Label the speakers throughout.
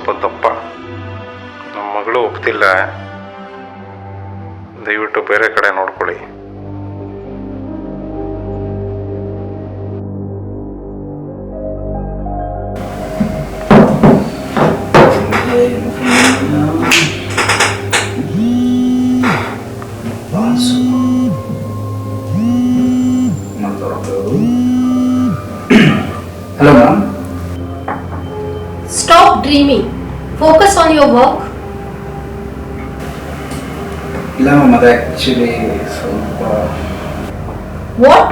Speaker 1: ಸ್ವಲ್ಪ ದಪ್ಪ. ನಮ್ಮ ಮಗಳು ಒಪ್ತಿಲ್ಲ, ದಯವಿಟ್ಟು ಬೇರೆ ಕಡೆ ನೋಡ್ಕೊಳ್ಳಿ.
Speaker 2: Hello, ma'am.
Speaker 3: Stop dreaming. Focus on your work.
Speaker 2: ಇಲ್ಲ ಮ್ಯಾಮ್, ಅದು ಆ್ಯಕ್ಚುಲಿ ಸ್ವಲ್ಪ.
Speaker 3: What?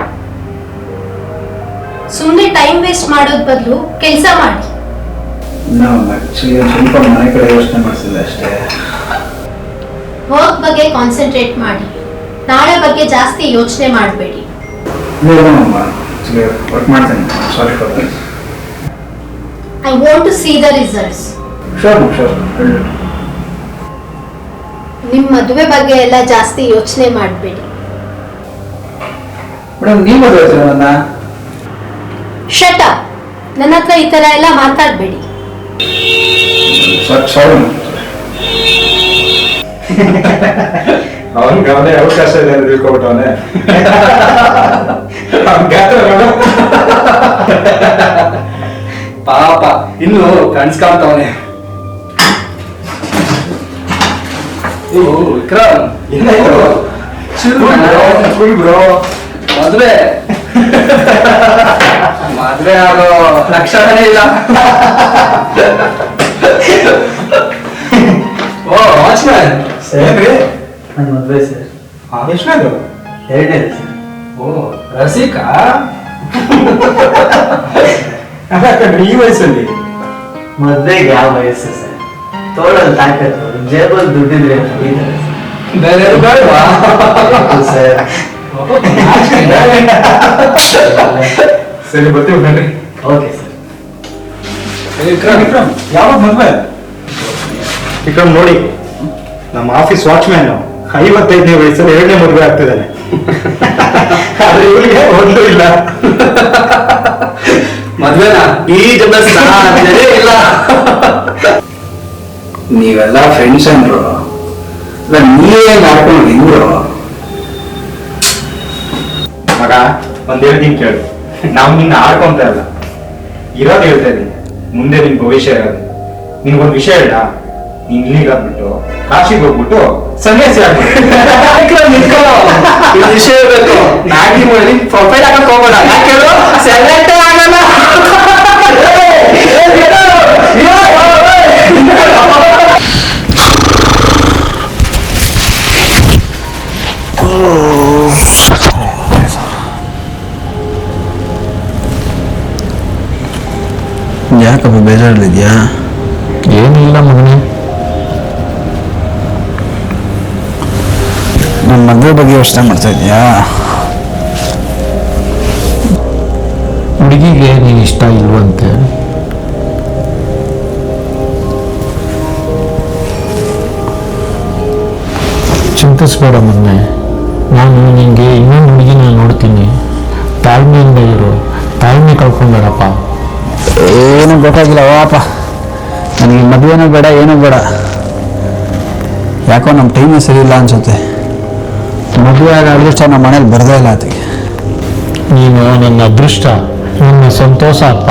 Speaker 3: ಸುಮ್ಮನೆ ಟೈಮ್ ವೇಸ್ಟ್ ಮಾಡೋದ್ ಬದಲು ಕೆಲಸ ಮಾಡಿ.
Speaker 2: ಇಲ್ಲ ಮ್ಯಾಮ್, ಆ್ಯಕ್ಚುಲಿ ಸ್ವಲ್ಪ ಮನೆ ಕಡೆ ಯೋಚನೆ ಮಾಡಿಸಿದೆ ಅಷ್ಟೇ.
Speaker 3: ವರ್ಕ್ ಬಗ್ಗೆ ಕಾನ್ಸಂಟ್ರೇಟ್ ಮಾಡಿ, ನಾಳೆ ಬಗ್ಗೆ ಜಾಸ್ತಿ ಯೋಚನೆ ಮಾಡಬೇಡಿ.
Speaker 2: ಇಲ್ಲ ಮ್ಯಾಮ್, ಆ್ಯಕ್ಚುಲಿ ವರ್ಕ್ ಮಾಡ್ತೇನೆ. Sorry for this.
Speaker 3: I want to see the results.
Speaker 2: Sure ma'am, sure.
Speaker 3: ನಿಮ್ಮ ಮದುವೆ ಬಗ್ಗೆ ಎಲ್ಲ ಜಾಸ್ತಿ ಯೋಚನೆ ಮಾಡಬೇಡಿ.
Speaker 2: ಮೇಡಮ್, ನೀವು ಮದುವೆ ಆಯ್ತು ನನ್ನ?
Speaker 3: Shut up. ನನ್ನ ಹತ್ರ ಈ ತರ ಎಲ್ಲ ಮಾತಾಡಬೇಡಿ.
Speaker 2: Sorry ma'am.
Speaker 4: ಅವನಿಗೆ ಅವನೇ ಅವಕಾಶ ಇದೆ ಅಂತ ತಿಳ್ಕೊಬಿಟ್ಟವನೆ.
Speaker 2: ಪಾಪ ಇನ್ನು ಕನ್ಸ್ಕಾಂತವನೆ. ವಿಕ್ರಮ್,
Speaker 4: ಬ್ರೋ
Speaker 2: ಮದ್ವೆ ಮದ್ವೆ ಆಗೋ ಲಕ್ಷಣನೇ ಇಲ್ಲ. ಓ ವಾಚ್ಮ್ಯಾನ್,
Speaker 4: ಏನ್ರಿ
Speaker 2: ನನ್ನ ಮದ್ವೆ ಸರ್.
Speaker 4: ಎಷ್ಟನೇದು?
Speaker 2: 2ನೇ ಸರ್.
Speaker 4: ಓ ರಸಿಕಾ. ಈ ವಯಸ್ಸಲ್ಲಿ
Speaker 2: ಮದ್ವೆಗೆ ಯಾವ ವಯಸ್ಸು ಸರ್? ತೋಳಲ್ಲಿ ತಾಕತ್ತು, ಜೇಬಲ್ಲಿ ದುಡ್ಡಿದ್ರೆ
Speaker 4: ಬೇರೆ ಬೇಡವಾ
Speaker 2: ಸರ್.
Speaker 4: ಸರಿ, ಬರ್ತೀವಿ ಬನ್ನಿ.
Speaker 2: Okay sir.
Speaker 4: ವಿಕ್ರಮ್, ಯಾವಾಗ ಮದ್ವೆ? ವಿಕ್ರಮ್ ನೋಡಿ, ನಮ್ಮ ಆಫೀಸ್ ವಾಚ್ಮ್ಯಾನ್ 55ನೇ ವಯಸ್ಸಲ್ಲಿ 2ನೇ ಮದುವೆ ಆಗ್ತಿದ್ದಾನೆ. ಆದ್ರೆ ಇವಳಿಗೆ ಒಂದು ಇಲ್ಲ.
Speaker 2: ಮದ್ವೆನ ಈ ಜನ ಇಲ್ಲ. ನೀವೆಲ್ಲ ಫ್ರೆಂಡ್ಸ್ ಅಂದ್ರು, ನೀವೇ ಮಾಡ್ಕೊಂಡು ನಿಂದ್ರು.
Speaker 4: ಮಗ, ಒಂದ್ ಹೇಳ್ತೀನಿ ಕೇಳು. ನಾವು ನಿನ್ನ ಆಡ್ಕೊಂತ ಇಲ್ಲ, ಇರೋದು ಹೇಳ್ತಾ ಇದ್ದೀನಿ. ಮುಂದೆ ನಿನ್ ಭವಿಷ್ಯ ಇರೋದು. ನಿನ್ಗೊಂದು ವಿಷಯ ಹೇಳ, ನೀನ್ ಇಲ್ಲಿಗಾಗ್ಬಿಟ್ಟು ಕಾಶಿಗೆ ಹೋಗ್ಬಿಟ್ಟು ಸನ್ಯಾಸಿ ಆಗ್ಬಿಟ್ಟು
Speaker 2: ವಿಷಯ ಬೇಕು. ನಾಟಿ ಮಾಡಿ ಪ್ರೊಫೈಲ್ ಹಾಕಕ್ ಹೋಗೋಣ. ಯಾಕೆ ಸೆಲೆಕ್ಟ್ ಆಗಲ್ಲ.
Speaker 5: ಯಾಕಪ್ಪ ಬೇಜಾರಲ್ಲಿದ್ಯಾ?
Speaker 6: ಏನಿಲ್ಲ ಮಗನೇ,
Speaker 5: ನನ್ನ ಮದುವೆ ಬಗ್ಗೆ ಯೋಚನೆ ಮಾಡ್ತಾ ಇದೀಯಾ?
Speaker 6: ಹುಡುಗಿಗೆ ನೀನು ಇಷ್ಟ ಇಲ್ವಂತೆ? ಚಿಂತಿಸ್ಬೇಡ ಮೊನ್ನೆ, ನಾನು ನಿನಗೆ ಇನ್ನೊಂದು ಹುಡುಗಿನ ನೋಡ್ತೀನಿ. ತಾಳ್ಮೆಯಿಂದ ಇರು, ತಾಳ್ಮೆ ಕಳ್ಕೊಂಬೇಡಪ್ಪ.
Speaker 5: ಏನೂ ಬೇಕಾಗಿಲ್ಲ ವಾಪ, ನನಗೆ ಮದುವೆನೂ ಬೇಡ, ಏನೂ ಬೇಡ. ಯಾಕೋ ನಮ್ಮ ಟೈಮೇ ಸರಿ ಇಲ್ಲ ಅನ್ಸುತ್ತೆ. ಮದುವೆ ಆಗ ಅದೃಷ್ಟ ನಮ್ಮ ಮನೇಲಿ ಬರದೇ ಇಲ್ಲ. ಅದಕ್ಕೆ
Speaker 6: ನೀನು ನನ್ನ ಅದೃಷ್ಟ, ನನ್ನ ಸಂತೋಷ ಅಪ್ಪ.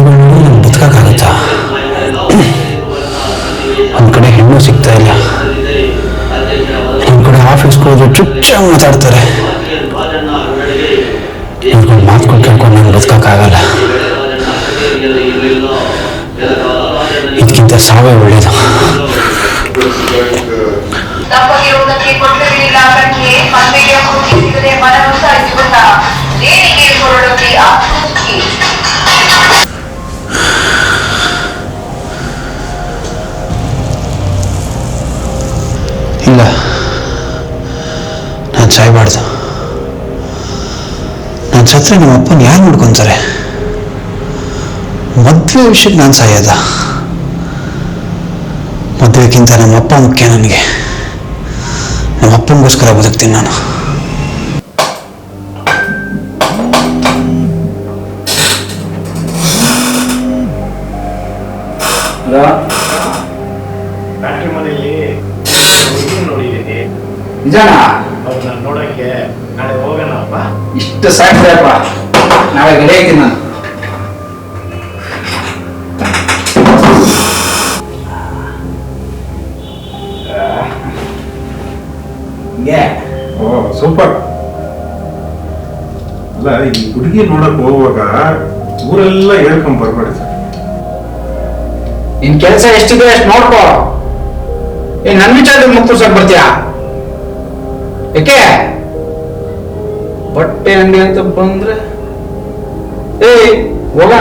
Speaker 5: ನಾನು ಬದುಕಾಗತ್ತಾ? ಒಂದು ಕಡೆ ಹೆಣ್ಣು ಸಿಗ್ತಾ ಇಲ್ಲ, ಒಂದು ಕಡೆ ಆಫೀಸ್ಗೆ ಹೋದ್ರೆ ಚುಚ್ಚ ಮಾತಾಡ್ತಾರೆ. ಇವ್ರುಗಳು ಮಾತ್ಕೊಂಡು ಕೇಳ್ಕೊಂಡು ನಾನು ಬದುಕಕ್ಕಾಗಲ್ಲ. ಇದಕ್ಕಿಂತ ಸಾವೇ ಒಳ್ಳೇದು.
Speaker 7: ತಪ್ಪಗಿರುವುದಕ್ಕೆ ಕೊಟ್ಟಿರಲಿಲ್ಲ ಕಣ್ಣಿಗೆ ಮದುವೆಗೆ ಹೋಗಿಸಿದರೆ ಮನವನ್ನು ಸಾಯಿಸುತ್ತ ದೇಣಿಗೆ ಹೊರಡೋಕೆ ಆಸಕ್ತಿ.
Speaker 5: ಇಲ್ಲ, ನಾನು ಸಾಯ್ಬಾರ್ದು. ನಾನು ಸತ್ರೆ ನಮ್ಮ ಅಪ್ಪನ ಯಾರು ನೋಡ್ಕೊತಾರೆ? ಮದುವೆ ವಿಷಯಕ್ಕೆ ನಾನು ಸಾಯೋದ? ಮದುವೆಗಿಂತ ನಮ್ಮ ಅಪ್ಪ ಮುಖ್ಯ ನನಗೆ. ನಮ್ಮ ಅಪ್ಪನಿಗೋಸ್ಕರ ಬದುಕ್ತೀನಿ ನಾನು.
Speaker 6: ಫ್ಯಾಕ್ಟ್ರಿ ಮನೆಯಲ್ಲಿ ನೋಡಿದ್ದೀನಿ.
Speaker 5: ನಿಜಾನಾ?
Speaker 6: ಅವ್ರನ್ನ ನೋಡಕ್ಕೆ ನಾಳೆ ಹೋಗೋಣಪ್ಪ.
Speaker 5: ಇಷ್ಟು ಸಾಕ್ರಪ್ಪ, ನಾಳೆ ರೆಡಿ ಆಗ್ತೀನಿ ನಾನು.
Speaker 1: ಓ ಸೂಪರ್. ಅಲ್ಲ, ಈ ಹುಡುಗಿ ನೋಡಕ್ ಹೋಗುವಾಗ ಊರೆಲ್ಲ ಹೇಳ್ಕೊಂಡ್ ಬರ್ಬೇಡಿ ಸರ್.
Speaker 5: ನಿನ್ ಕೆಲಸ ಎಷ್ಟಿದೆ ಅಷ್ಟು ನೋಡ್ಕೋ. ನನ್ನ ವಿಚಾರದಲ್ಲಿ ಮುಕ್ತರ್ಸಕ್ ಬರ್ತೀಯಾ? ಯಾಕೆ ಬಟ್ಟೆ ಅಂಗಡಿ ಅಂತ ಬಂದ್ರೆ ಹೋಗ.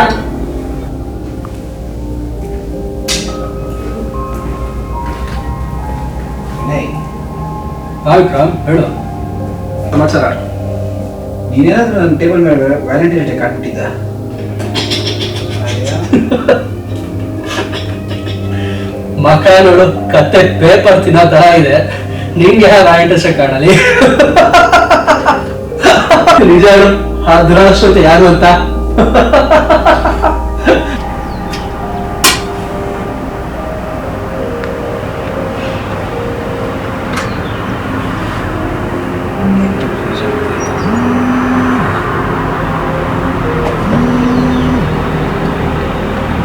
Speaker 2: ಹೇಳು
Speaker 5: ಸಮಾಚಾರ. ನೀನೇನಾದ್ರೂ ನನ್ನ ಟೇಬಲ್ ಮೇಲೆ ವ್ಯಾಲೆಂಟೈನ್ಸ್ ಡೇ ಕಾಟ್ಬಿಟ್ಟಿದ್ದ?
Speaker 2: ಮಕ ನೋಡು, ಕತ್ತೆ ಪೇಪರ್ ತಿನ್ನೋ ತರ ಇದೆ. ನಿಂಗೆ ವ್ಯಾಲೆಂಟೈನ್ಸ್ ಡೇ ಕಾಣಲಿ? ನಿಜ ಹೇಳು, ಆ ದುರಾಶ್ರತೆ ಯಾರು ಅಂತ?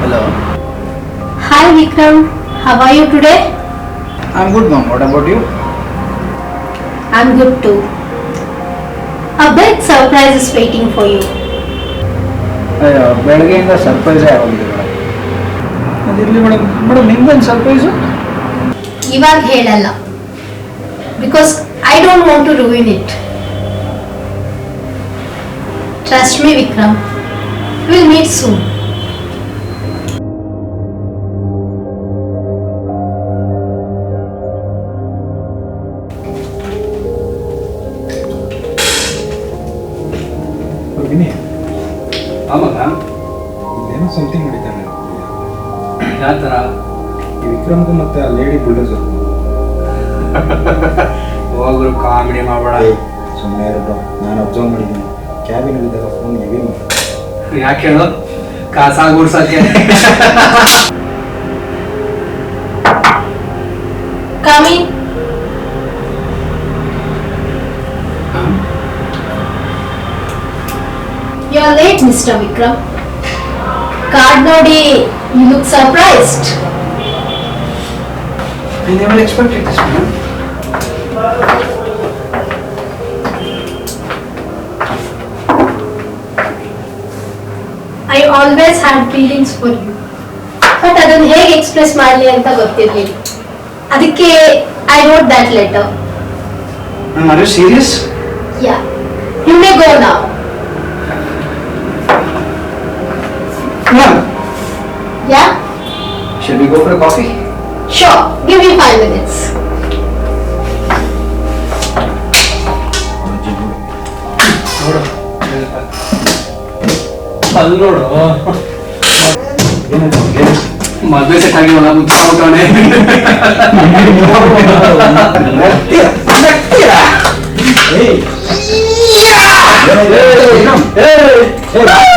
Speaker 2: Hello.
Speaker 3: Hi Vikram, how are you today?
Speaker 5: I'm good, mom. What about you?
Speaker 3: I'm good too. A big surprise is waiting for you.
Speaker 5: ಅಯ್ಯೋ, ಬೆಳಗ್ಗೆಯಿಂದ ಸರ್ಪ್ರೈಸೇ ಆಗೋಗಿದೆ ಮೇಡಮ್. ಅದಿರಲಿ ಮೇಡಮ್. ಮೇಡಮ್, ನಿಮ್ಗೊಂದು ಸರ್ಪ್ರೈಸು?
Speaker 3: ಇವಾಗ ಹೇಳಲ್ಲ. Because I don't want to ruin it. Trust me Vikram, we'll meet soon.
Speaker 2: ಆವಾಗ
Speaker 1: ಏನೋ something ನಡೀತಾನೆ.
Speaker 2: ಯಾವ ಥರ?
Speaker 1: ಈ ವಿಕ್ರಮ್ಗೂ ಮತ್ತೆ ಆ ಲೇಡಿ ಬುಲ್ಡೋಸರ್
Speaker 2: ಹೋಗ್ರು, ಕಾಮಿಡಿ ಮಾಡಬೇಡ.
Speaker 1: ಸುಮ್ಮನೆ ಇರೋದು. ನಾನು ಅಬ್ಸರ್ವ್ ಮಾಡಿದ್ದೀನಿ, ಕ್ಯಾಬಿನಲ್ಲಿದ್ದಾಗ ಫೋನ್ ಹೆವಿ ಮಾಡಿ.
Speaker 2: ಯಾಕೆ ಹೇಳು? ಕಾಸ ಗುಡ್ಸಕ್ಕೆ.
Speaker 3: Come in. You're late, Mr. Vikram. Card nodi, you look surprised.
Speaker 5: I never expected this, madam.
Speaker 3: I always had feelings for you. But ಅದನ್ನ ಹೇಗೆ ಎಕ್ಸ್ಪ್ರೆಸ್ ಮಾಡಲಿ ಅಂತ ಗೊತ್ತಿರಲಿಲ್ಲ. ಅದಕ್ಕೆ I wrote that letter.
Speaker 5: Ma'am, are you serious?
Speaker 3: Yeah. You may go now.
Speaker 5: Ma'am,
Speaker 3: Yeah?
Speaker 5: shall we go for a coffee?
Speaker 3: Sure. Give me 5 minutes.
Speaker 2: ನೋಡು, ಅಲ್ಲಿ ನೋಡು, ಮದುವೆ ಸೆಟ್ ಆಗಿಲ್ಲ, ಮುಚ್ಚಾಬಿಟ್ಟವನೆ.
Speaker 5: Hey!